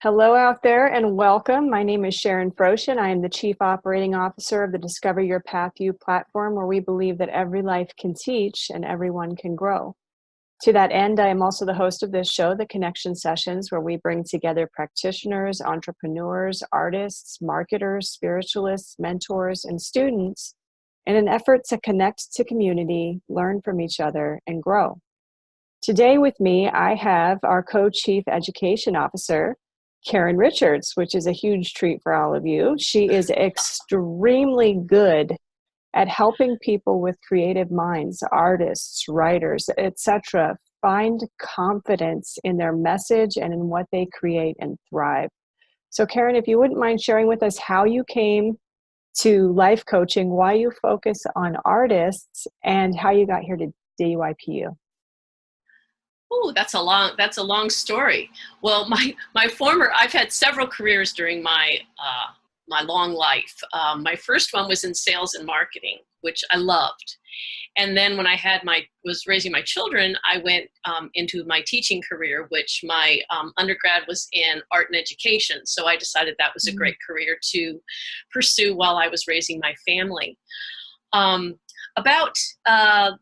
Hello out there and welcome. My name is Sharon Froshin. I am the Chief Operating Officer of the Discover Your Path U platform, where we believe that every life can teach and everyone can grow. To that end, I am also the host of this show, The Connection Sessions, where we bring together practitioners, entrepreneurs, artists, marketers, spiritualists, mentors, and students in an effort to connect to community, learn from each other, and grow. Today with me, I have our Co-Chief Education Officer, Karen Richards, which is a huge treat for all of you. She is extremely good at helping people with creative minds, artists, writers, etc., find confidence in their message and in what they create and thrive. So Karen, if you wouldn't mind sharing with us how you came to life coaching, why you focus on artists, and how you got here to DYPU. Oh, that's a long story. Well, I've had several careers during my long life. My first one was in sales and marketing, which I loved. And then when was raising my children, I went into my teaching career, which my undergrad was in art and education. So I decided that was a great career to pursue while I was raising my family.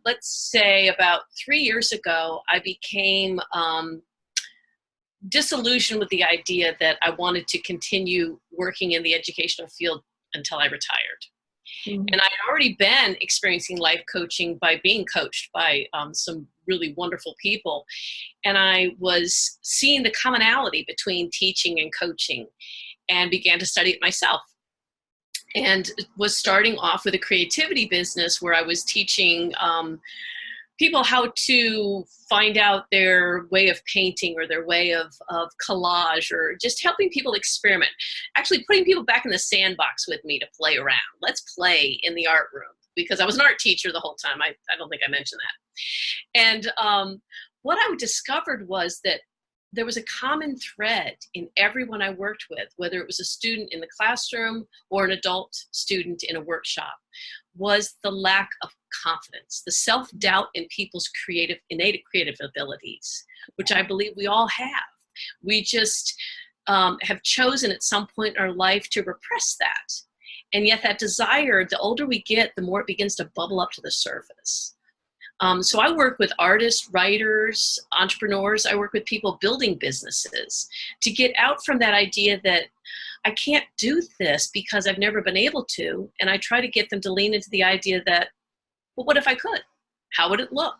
Let's say about 3 years ago, I became disillusioned with the idea that I wanted to continue working in the educational field until I retired. And I had already been experiencing life coaching by being coached by some really wonderful people. And I was seeing the commonality between teaching and coaching and began to study it myself. And was starting off with a creativity business where I was teaching people how to find out their way of painting or their way of collage, or just helping people experiment. Actually putting people back in the sandbox with me to play around. Let's play in the art room, because I was an art teacher the whole time. I don't think I mentioned that. And what I discovered was that there was a common thread in everyone I worked with, whether it was a student in the classroom or an adult student in a workshop, was the lack of confidence, the self-doubt in people's innate creative abilities, which I believe we all have. We just have chosen at some point in our life to repress that. And yet that desire, the older we get, the more it begins to bubble up to the surface. So I work with artists, writers, entrepreneurs. I work with people building businesses to get out from that idea that I can't do this because I've never been able to. And I try to get them to lean into the idea that, well, what if I could? How would it look?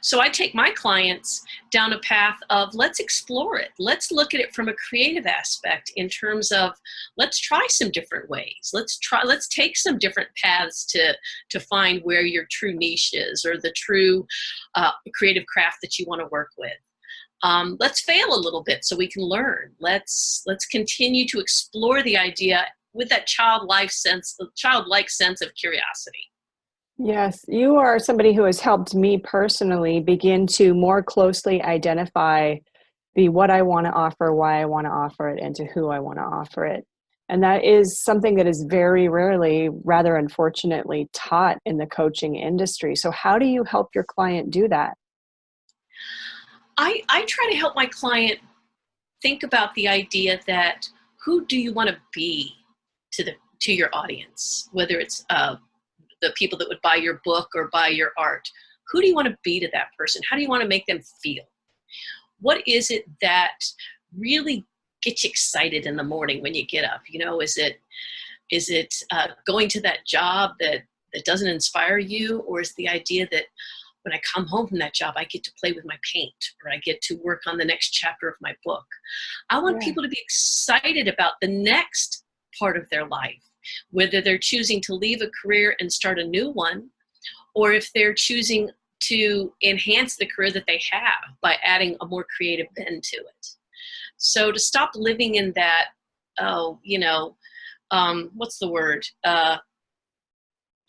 So I take my clients down a path of, let's explore it. Let's look at it from a creative aspect in terms of, let's try some different ways. Let's take some different paths to find where your true niche is, or the true creative craft that you want to work with. Let's fail a little bit so we can learn. Let's continue to explore the idea with that childlike sense of curiosity. Yes, you are somebody who has helped me personally begin to more closely identify what I want to offer, why I want to offer it, and to who I want to offer it. And that is something that is very rarely, rather unfortunately, taught in the coaching industry. So how do you help your client do that? I try to help my client think about the idea that, who do you want to be to your audience, whether it's the people that would buy your book or buy your art. Who do you want to be to that person? How do you want to make them feel? What is it that really gets you excited in the morning when you get up? You know, is it going to that job that doesn't inspire you? Or is the idea that when I come home from that job, I get to play with my paint, or I get to work on the next chapter of my book? I want people to be excited about the next part of their life, whether they're choosing to leave a career and start a new one, or if they're choosing to enhance the career that they have by adding a more creative bend to it. So to stop living in that, what's the word?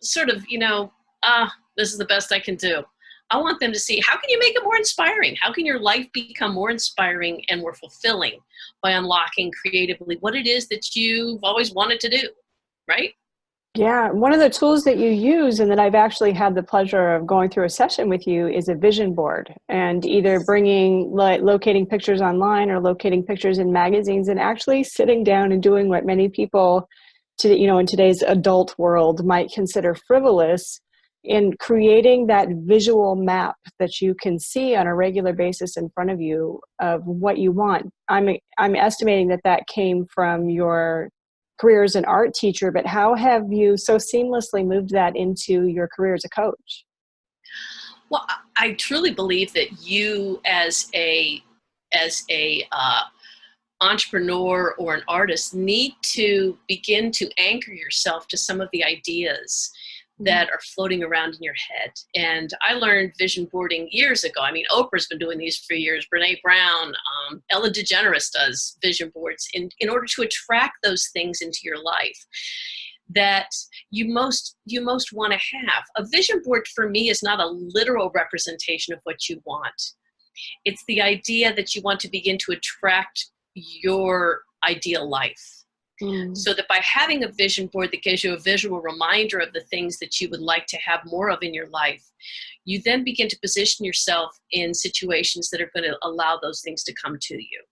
This is the best I can do. I want them to see, how can you make it more inspiring? How can your life become more inspiring and more fulfilling by unlocking creatively what it is that you've always wanted to do, right? Yeah, one of the tools that you use and that I've actually had the pleasure of going through a session with you is a vision board, and either bringing, like, locating pictures online or locating pictures in magazines and actually sitting down and doing what many people in today's adult world might consider frivolous, in creating that visual map that you can see on a regular basis in front of you of what you want. I'm estimating that that came from your career as an art teacher, but how have you so seamlessly moved that into your career as a coach? Well, I truly believe that you as a entrepreneur or an artist need to begin to anchor yourself to some of the ideas that are floating around in your head. And I learned vision boarding years ago. I mean, Oprah's been doing these for years. Brene Brown, Ellen DeGeneres does vision boards in order to attract those things into your life that you most want to have. A vision board for me is not a literal representation of what you want. It's the idea that you want to begin to attract your ideal life. So that by having a vision board that gives you a visual reminder of the things that you would like to have more of in your life, you then begin to position yourself in situations that are going to allow those things to come to you.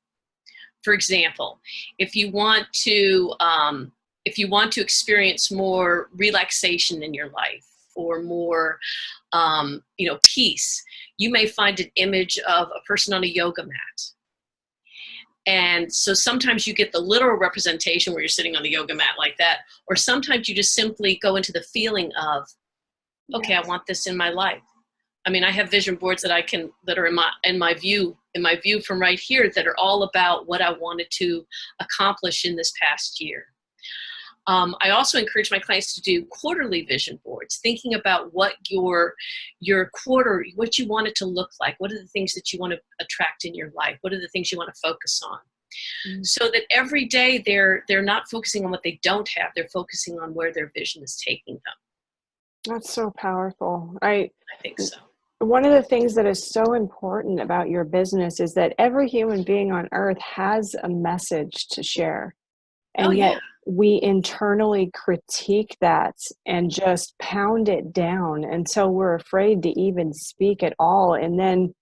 For example, if you want to experience more relaxation in your life or more peace, you may find an image of a person on a yoga mat. And so sometimes you get the literal representation where you're sitting on the yoga mat like that, or sometimes you just simply go into the feeling of, okay, I want this in my life. I mean, I have vision boards that are in my view from right here that are all about what I wanted to accomplish in this past year. I also encourage my clients to do quarterly vision boards, thinking about what your quarter, what you want it to look like. What are the things that you want to attract in your life? What are the things you want to focus on? So that every day they're not focusing on what they don't have. They're focusing on where their vision is taking them. That's so powerful. I think so. One of the things that is so important about your business is that every human being on earth has a message to share. And yet we internally critique that and just pound it down. And so we're afraid to even speak at all. And then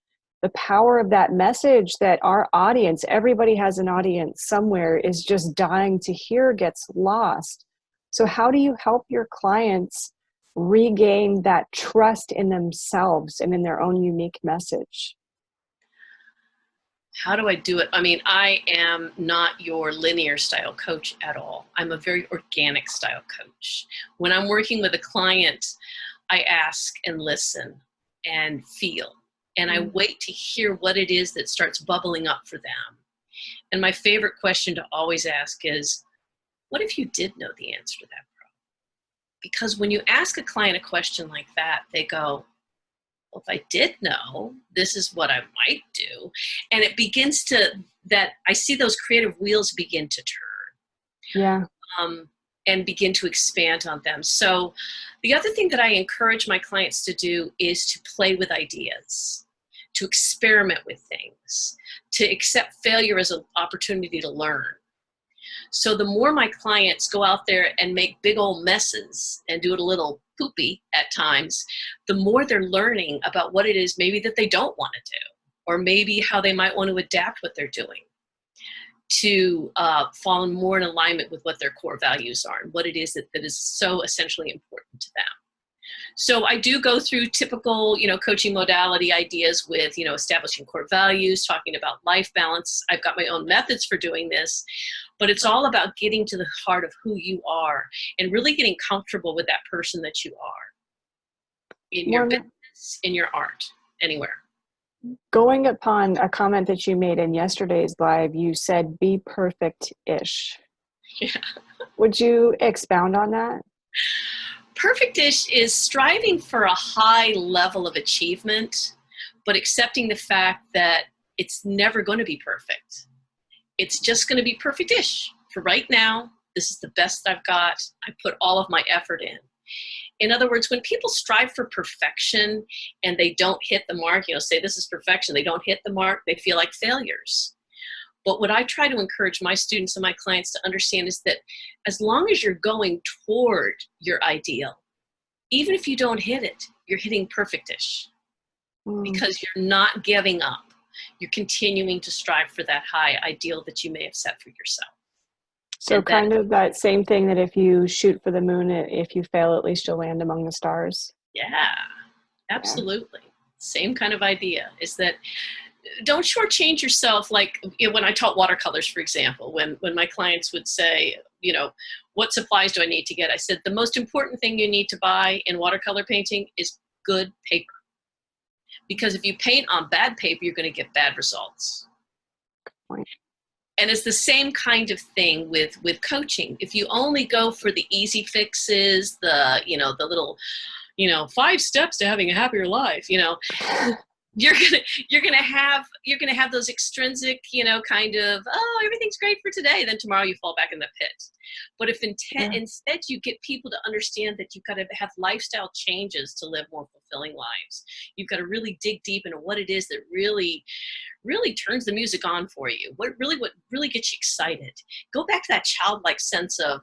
the power of that message that our audience, everybody has an audience somewhere, is just dying to hear gets lost. So how do you help your clients regain that trust in themselves and in their own unique message? How do I do it? I mean, I am not your linear style coach at all. I'm a very organic style coach. When I'm working with a client, I ask and listen and feel, and I wait to hear what it is that starts bubbling up for them. And my favorite question to always ask is, what if you did know the answer to that problem? Because when you ask a client a question like that, they go, well, if I did know, this is what I might do. And it begins I see those creative wheels begin to turn. Yeah. And begin to expand on them. So the other thing that I encourage my clients to do is to play with ideas, to experiment with things, to accept failure as an opportunity to learn. So the more my clients go out there and make big old messes and do it a little poopy at times, the more they're learning about what it is maybe that they don't want to do, or maybe how they might want to adapt what they're doing to fall more in alignment with what their core values are and what it is that is so essentially important to them. So I do go through typical, coaching modality ideas with, establishing core values, talking about life balance. I've got my own methods for doing this, but it's all about getting to the heart of who you are and really getting comfortable with that person that you are in your business, in your art, anywhere. Going upon a comment that you made in yesterday's live, you said, be perfect-ish. Yeah. Would you expound on that? Perfect-ish is striving for a high level of achievement, but accepting the fact that it's never going to be perfect. It's just going to be perfect-ish. For right now, this is the best I've got. I put all of my effort in. In other words, when people strive for perfection and they don't hit the mark, say this is perfection, they don't hit the mark, they feel like failures. But what I try to encourage my students and my clients to understand is that as long as you're going toward your ideal, even if you don't hit it, you're hitting perfect-ish, because you're not giving up. You're continuing to strive for that high ideal that you may have set for yourself. So kind of that same thing that if you shoot for the moon, if you fail, at least you'll land among the stars. Yeah, absolutely. Yeah. Same kind of idea is that don't shortchange yourself. Like, you know, when I taught watercolors, for example, when my clients would say, you know, what supplies do I need to get? I said, the most important thing you need to buy in watercolor painting is good paper. Because if you paint on bad paper, you're going to get bad results. Good point. And it's the same kind of thing with coaching. If you only go for the easy fixes, the little, 5 steps to having a happier life, you're gonna have those extrinsic, kind of, oh, everything's great for today. Then tomorrow you fall back in the pit. But if instead you get people to understand that you've got to have lifestyle changes to live more fulfilling lives. You've got to really dig deep into what it is that really turns the music on for you. What really gets you excited. Go back to that childlike sense of,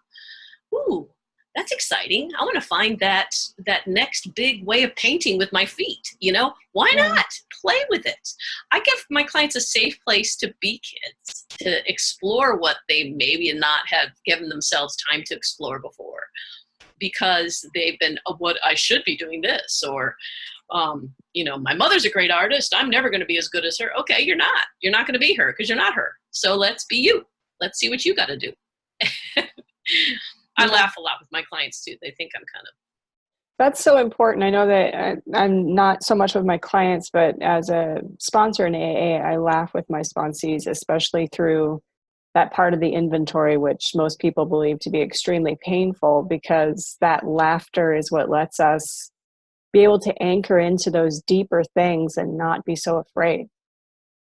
ooh, that's exciting. I want to find that next big way of painting with my feet. Why not play with it? I give my clients a safe place to be kids, to explore what they maybe not have given themselves time to explore before, because they've been, oh, what I should be doing this, or my mother's a great artist. I'm never going to be as good as her. Okay, you're not. You're not going to be her because you're not her. So let's be you. Let's see what you got to do. I laugh a lot with my clients too. They think I'm kind of. That's so important. I know that I'm not so much with my clients, but as a sponsor in AA, I laugh with my sponsees, especially through that part of the inventory, which most people believe to be extremely painful, because that laughter is what lets us be able to anchor into those deeper things and not be so afraid.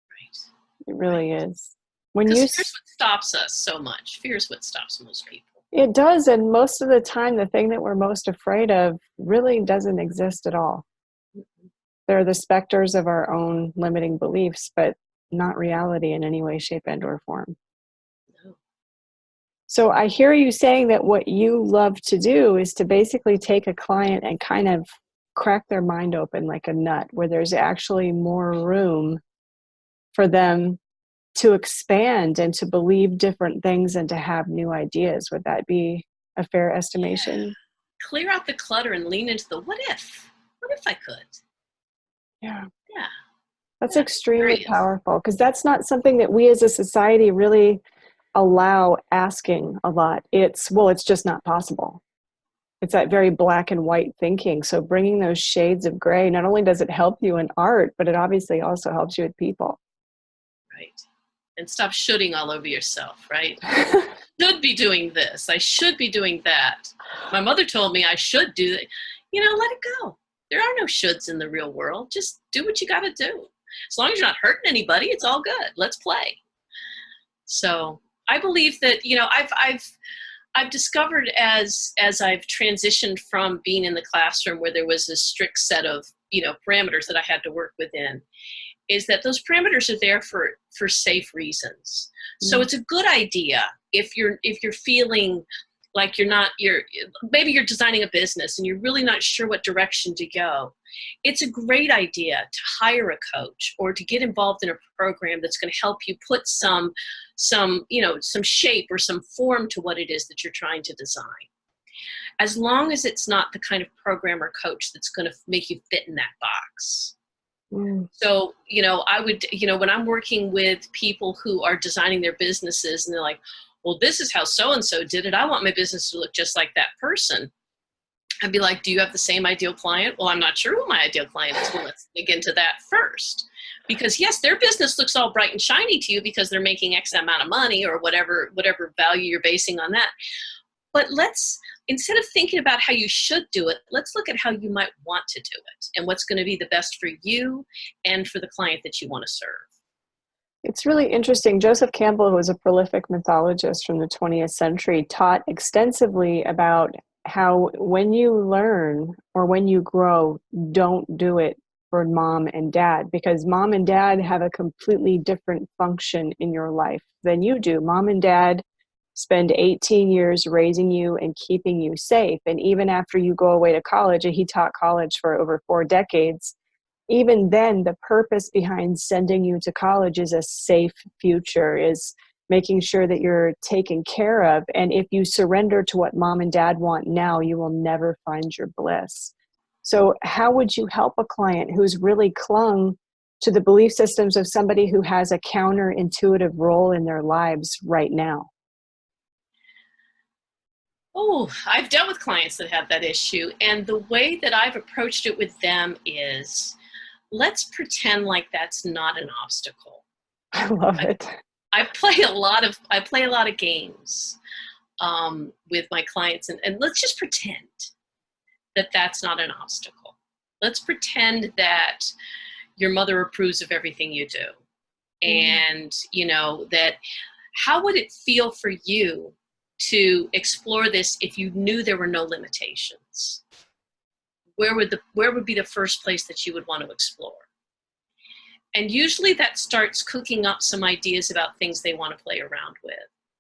Right. It really is. Because fear's what stops us so much. Fear's what stops most people. It does, and most of the time, the thing that we're most afraid of really doesn't exist at all. They're the specters of our own limiting beliefs, but not reality in any way, shape, and or form. No. So I hear you saying that what you love to do is to basically take a client and kind of crack their mind open like a nut, where there's actually more room for them to expand and to believe different things and to have new ideas. Would that be a fair estimation? Yeah. Clear out the clutter and lean into the what if? What if I could? Yeah. Yeah. That's extremely powerful, because that's not something that we as a society really allow asking a lot. It's just not possible. It's that very black and white thinking. So bringing those shades of gray, not only does it help you in art, but it obviously also helps you with people. Right. And stop shoulding all over yourself, right? I should be doing this. I should be doing that. My mother told me I should do that. Let it go. There are no shoulds in the real world. Just do what you got to do. As long as you're not hurting anybody, it's all good. Let's play. So I believe that, I've discovered as I've transitioned from being in the classroom where there was a strict set of, parameters that I had to work within, is that those parameters are there for safe reasons. So it's a good idea if you're feeling like maybe you're designing a business and you're really not sure what direction to go. It's a great idea to hire a coach or to get involved in a program that's going to help you put some shape or some form to what it is that you're trying to design. As long as it's not the kind of program or coach that's going to make you fit in that box. So, I would, when I'm working with people who are designing their businesses and they're like, well, this is how so-and-so did it. I want my business to look just like that person. I'd be like, do you have the same ideal client? Well, I'm not sure who my ideal client is. Well, let's dig into that first. Because yes, their business looks all bright and shiny to you because they're making X amount of money or whatever value you're basing on that. But instead of thinking about how you should do it, let's look at how you might want to do it and what's going to be the best for you and for the client that you want to serve. It's really interesting. Joseph Campbell, who was a prolific mythologist from the 20th century, taught extensively about how when you learn or when you grow, don't do it for mom and dad, because mom and dad have a completely different function in your life than you do. Mom and dad spend 18 years raising you and keeping you safe. And even after you go away to college, and he taught college for over 4 decades, even then, the purpose behind sending you to college is a safe future, is making sure that you're taken care of. And if you surrender to what mom and dad want now, you will never find your bliss. So how would you help a client who's really clung to the belief systems of somebody who has a counterintuitive role in their lives right now? Oh, I've dealt with clients that have that issue. And the way that I've approached it with them is, let's pretend like that's not an obstacle. I love it. I play a lot of games with my clients, and let's just pretend that that's not an obstacle. Let's pretend that your mother approves of everything you do. And, that how would it feel for you to explore this if you knew there were no limitations? Where would be the first place that you would want to explore? And usually that starts cooking up some ideas about things they want to play around with.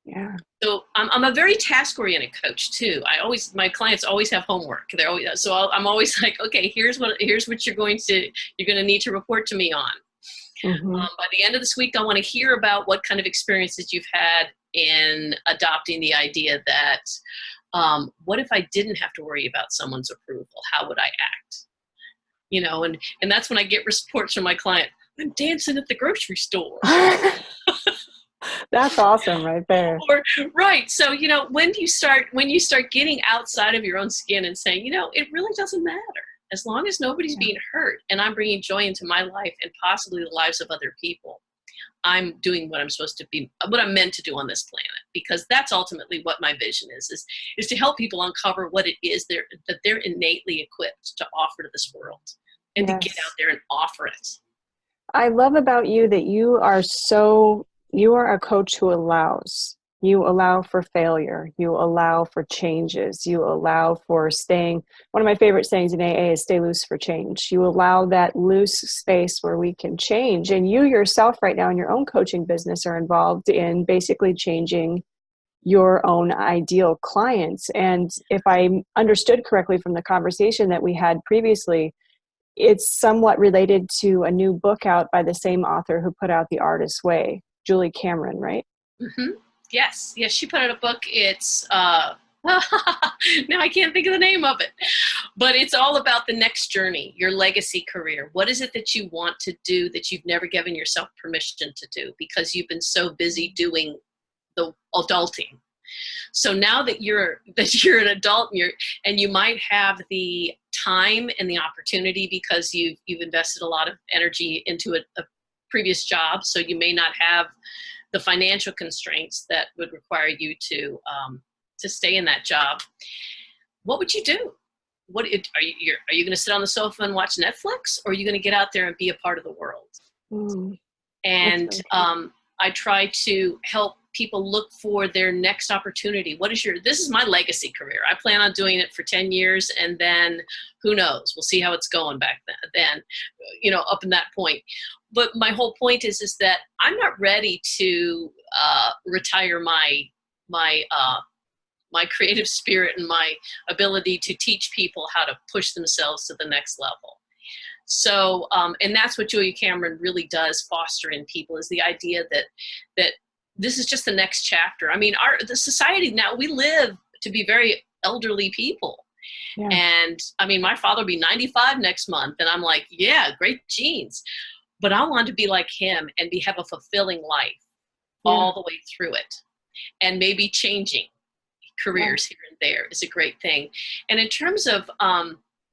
Yeah. So I'm a very task-oriented coach too. My clients always have homework. I'm always like, okay, here's what you're going to need to report to me on. Mm-hmm. By the end of this week, I want to hear about what kind of experiences you've had in adopting the idea that, what if I didn't have to worry about someone's approval? How would I act? And that's when I get reports from my client. I'm dancing at the grocery store. That's awesome right there. Right. So, when you start getting outside of your own skin and saying, it really doesn't matter as long as nobody's being hurt and I'm bringing joy into my life and possibly the lives of other people, I'm doing what I'm supposed to be, what I'm meant to do on this planet, because that's ultimately what my vision is to help people uncover what it is that they're innately equipped to offer to this world and to get out there and offer it. I love about you that you are a coach who allows. You allow for failure. You allow for changes. You allow for one of my favorite sayings in AA is stay loose for change. You allow that loose space where we can change. And you yourself right now in your own coaching business are involved in basically changing your own ideal clients. And if I understood correctly from the conversation that we had previously, it's somewhat related to a new book out by the same author who put out The Artist's Way, Julie Cameron, right? Mm-hmm. Yes, she put out a book. It's now I can't think of the name of it, but it's all about the next journey, your legacy career. What is it that you want to do that you've never given yourself permission to do because you've been so busy doing the adulting? So now that you're an adult and you might have the time and the opportunity because you've invested a lot of energy into a previous job, so you may not have the financial constraints that would require you to stay in that job. What would you do? Are you going to sit on the sofa and watch Netflix, or are you going to get out there and be a part of the world? And I try to help people look for their next opportunity. This is my legacy career. I plan on doing it for 10 years and then who knows? We'll see how it's going back then, up in that point. But my whole point is that I'm not ready to retire my creative spirit and my ability to teach people how to push themselves to the next level. So, and that's what Julia Cameron really does foster in people, is the idea that this is just the next chapter. I mean, the society now, we live to be very elderly people. Yeah. And I mean, my father will be 95 next month. And I'm like, yeah, great genes. But I want to be like him and have a fulfilling life all the way through it. And maybe changing careers here and there is a great thing. And in terms of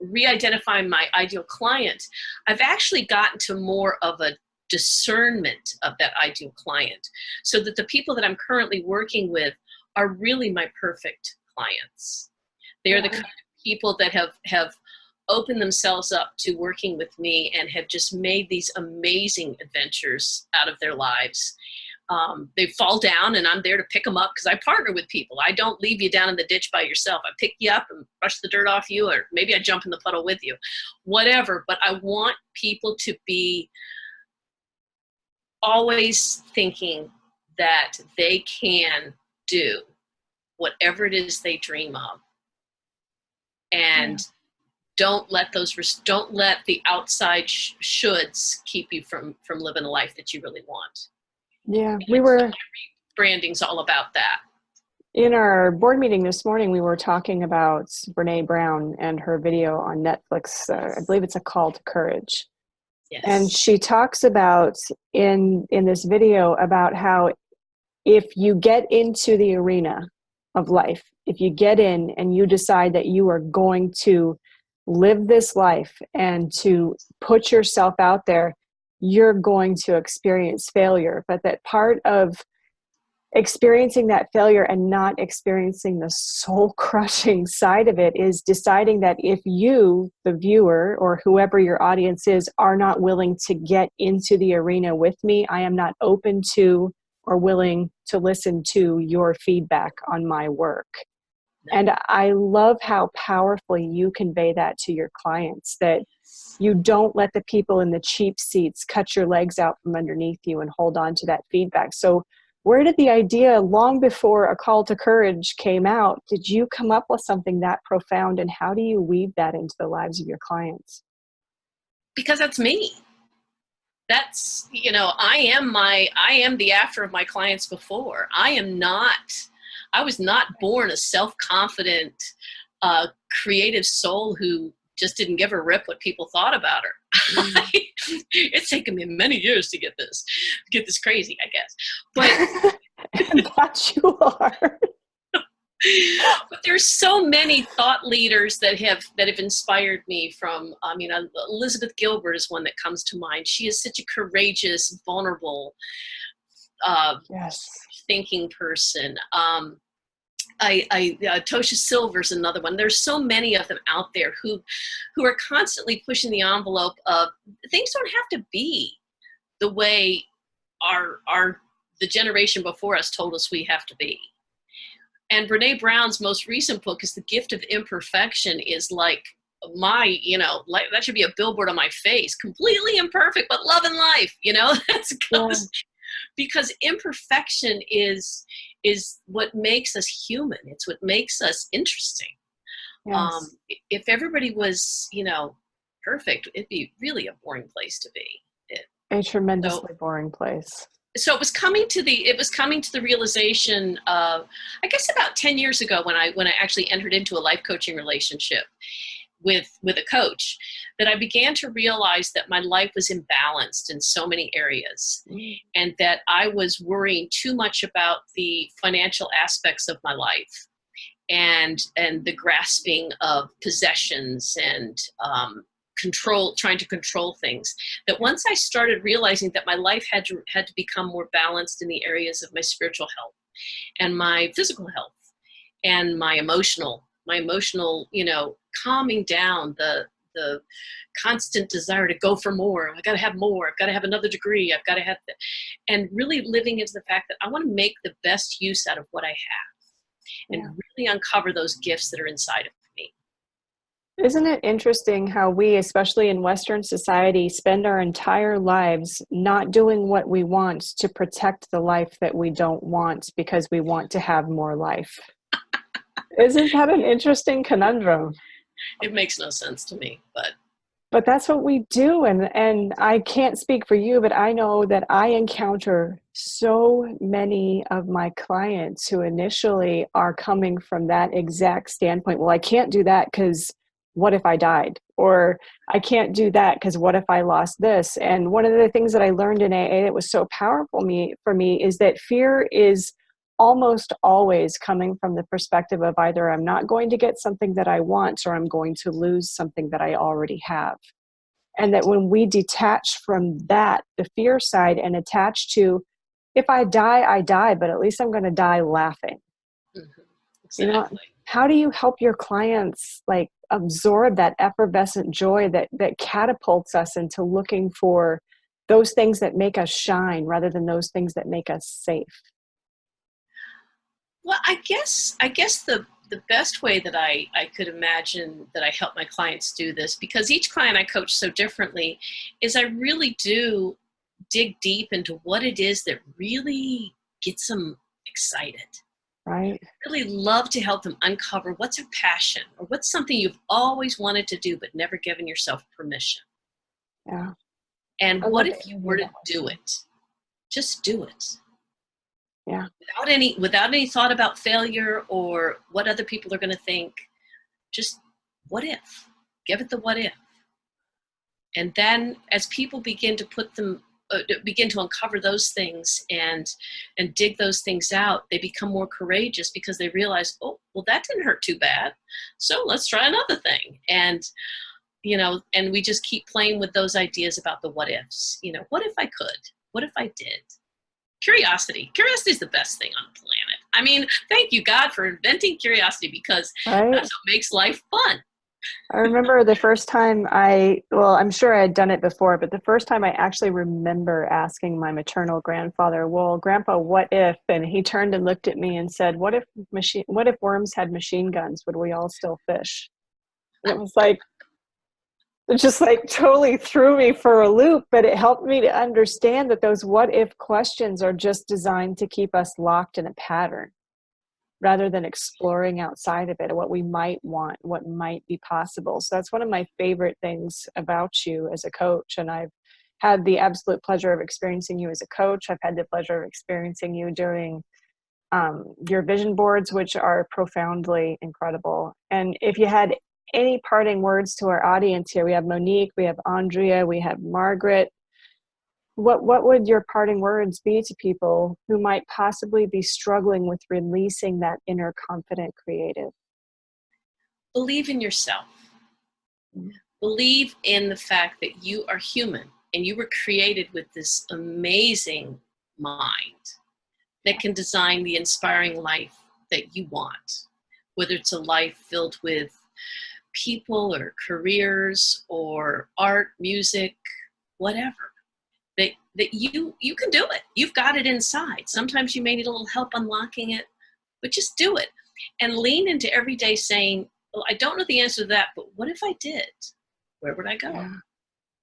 re-identifying my ideal client, I've actually gotten to more of a discernment of that ideal client, so that the people that I'm currently working with are really my perfect clients. They are the kind of people that have opened themselves up to working with me and have just made these amazing adventures out of their lives. They fall down and I'm there to pick them up because I partner with people. I don't leave you down in the ditch by yourself. I pick you up and brush the dirt off you, or maybe I jump in the puddle with you, whatever. But I want people to be always thinking that they can do whatever it is they dream of. And don't let the outside shoulds keep you from living a life that you really want. Yeah, branding's all about that. In our board meeting this morning, we were talking about Brene Brown and her video on Netflix. I believe it's A Call to Courage. Yes. And she talks about in this video about how if you get into the arena of life, if you get in and you decide that you are going to live this life and to put yourself out there, you're going to experience failure. But that part of experiencing that failure and not experiencing the soul-crushing side of it is deciding that if you, the viewer, or whoever your audience is, are not willing to get into the arena with me, I am not open to or willing to listen to your feedback on my work. And I love how powerfully you convey that to your clients, that you don't let the people in the cheap seats cut your legs out from underneath you and hold on to that feedback. So where did the idea, long before A Call to Courage came out, did you come up with something that profound, and how do you weave that into the lives of your clients? Because that's me. That's, I am the after of my clients before. I was not born a self-confident, creative soul who just didn't give a rip what people thought about her. It's taken me many years to get this crazy, I guess. But that you are. But there's so many thought leaders that have inspired me. From Elizabeth Gilbert is one that comes to mind. She is such a courageous, vulnerable, thinking person. Tosha Silver's another one. There's so many of them out there who are constantly pushing the envelope of things don't have to be the way the generation before us told us we have to be. And Brene Brown's most recent book is The Gift of Imperfection, is like that should be a billboard on my face. Completely imperfect, but loving life, because imperfection is what makes us human. It's what makes us interesting. Yes. If everybody was, perfect, it'd be really a boring place to be. A tremendously boring place. So it was coming to the realization of, I guess about 10 years ago, when I actually entered into a life coaching relationship with a coach, that I began to realize that my life was imbalanced in so many areas, and that I was worrying too much about the financial aspects of my life and the grasping of possessions and trying to control things. That once I started realizing that my life had to become more balanced in the areas of my spiritual health and my physical health and my emotional, calming down the constant desire to go for more. I got to have more. I've got to have another degree. I've got to have and really living into the fact that I want to make the best use out of what I have and really uncover those gifts that are inside of me. Isn't it interesting how we, especially in Western society, spend our entire lives not doing what we want to protect the life that we don't want because we want to have more life? Isn't that an interesting conundrum? It makes no sense to me, but that's what we do. And I can't speak for you, but I know that I encounter so many of my clients who initially are coming from that exact standpoint. Well, I can't do that because what if I died? Or I can't do that because what if I lost this? And one of the things that I learned in AA that was so powerful for me is that fear is almost always coming from the perspective of either I'm not going to get something that I want or I'm going to lose something that I already have. And that when we detach from that, the fear side, and attach to, if I die, I die, but at least I'm going to die laughing. Mm-hmm. Exactly. How do you help your clients absorb that effervescent joy that catapults us into looking for those things that make us shine rather than those things that make us safe? Well, I guess the best way that I could imagine that I help my clients do this, because each client I coach so differently, is I really do dig deep into what it is that really gets them excited. Right. Really love to help them uncover what's a passion or what's something you've always wanted to do but never given yourself permission. Yeah. And I what love if that you you were hear to that way. do it? Just do it. Yeah. Without any thought about failure or what other people are going to think. Just what if? Give it the what if. And then as people begin to begin to uncover those things and dig those things out, they become more courageous because they realize, oh, well, that didn't hurt too bad. So let's try another thing. And, and we just keep playing with those ideas about the what ifs. What if I could? What if I did? Curiosity is the best thing on the planet. I mean, thank you, God, for inventing curiosity, because Right. that's what makes life fun. I remember the first time I'm sure I had done it before, but the first time I actually remember asking my maternal grandfather, well, Grandpa, what if? And he turned and looked at me and said, what if worms had machine guns? Would we all still fish? And it was like, it just like totally threw me for a loop, but it helped me to understand that those what if questions are just designed to keep us locked in a pattern rather than exploring outside of it, or what we might want, what might be possible. So that's one of my favorite things about you as a coach. And I've had the absolute pleasure of experiencing you as a coach. I've had the pleasure of experiencing you during your vision boards, which are profoundly incredible. And if you had any parting words to our audience here, we have Monique, we have Andrea, we have Margaret. What would your parting words be to people who might possibly be struggling with releasing that inner confident creative? Believe in yourself. Believe in the fact that you are human and you were created with this amazing mind that can design the inspiring life that you want, whether it's a life filled with people or careers or art, music, whatever. That you can do it. You've got it inside. Sometimes you may need a little help unlocking it, but just do it. And lean into every day saying, well, I don't know the answer to that, but what if I did? Where would I go? Yeah.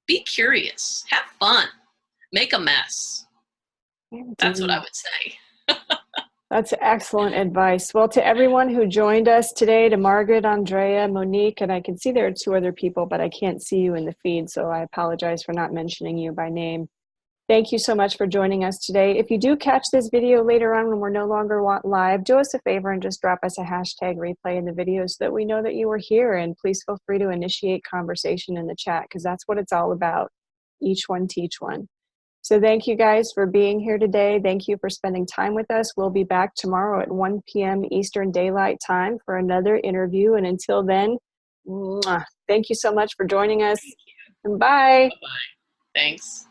Be curious. Have fun. Make a mess. That's what I would say. That's excellent advice. Well, to everyone who joined us today, to Margaret, Andrea, Monique, and I can see there are two other people, but I can't see you in the feed, so I apologize for not mentioning you by name. Thank you so much for joining us today. If you do catch this video later on when we're no longer live, do us a favor and just drop us a hashtag replay in the video so that we know that you were here. And please feel free to initiate conversation in the chat, because that's what it's all about. Each one teach one. So thank you guys for being here today. Thank you for spending time with us. We'll be back tomorrow at 1 p.m. Eastern Daylight Time for another interview. And until then, thank you so much for joining us. And bye. Bye-bye. Thanks.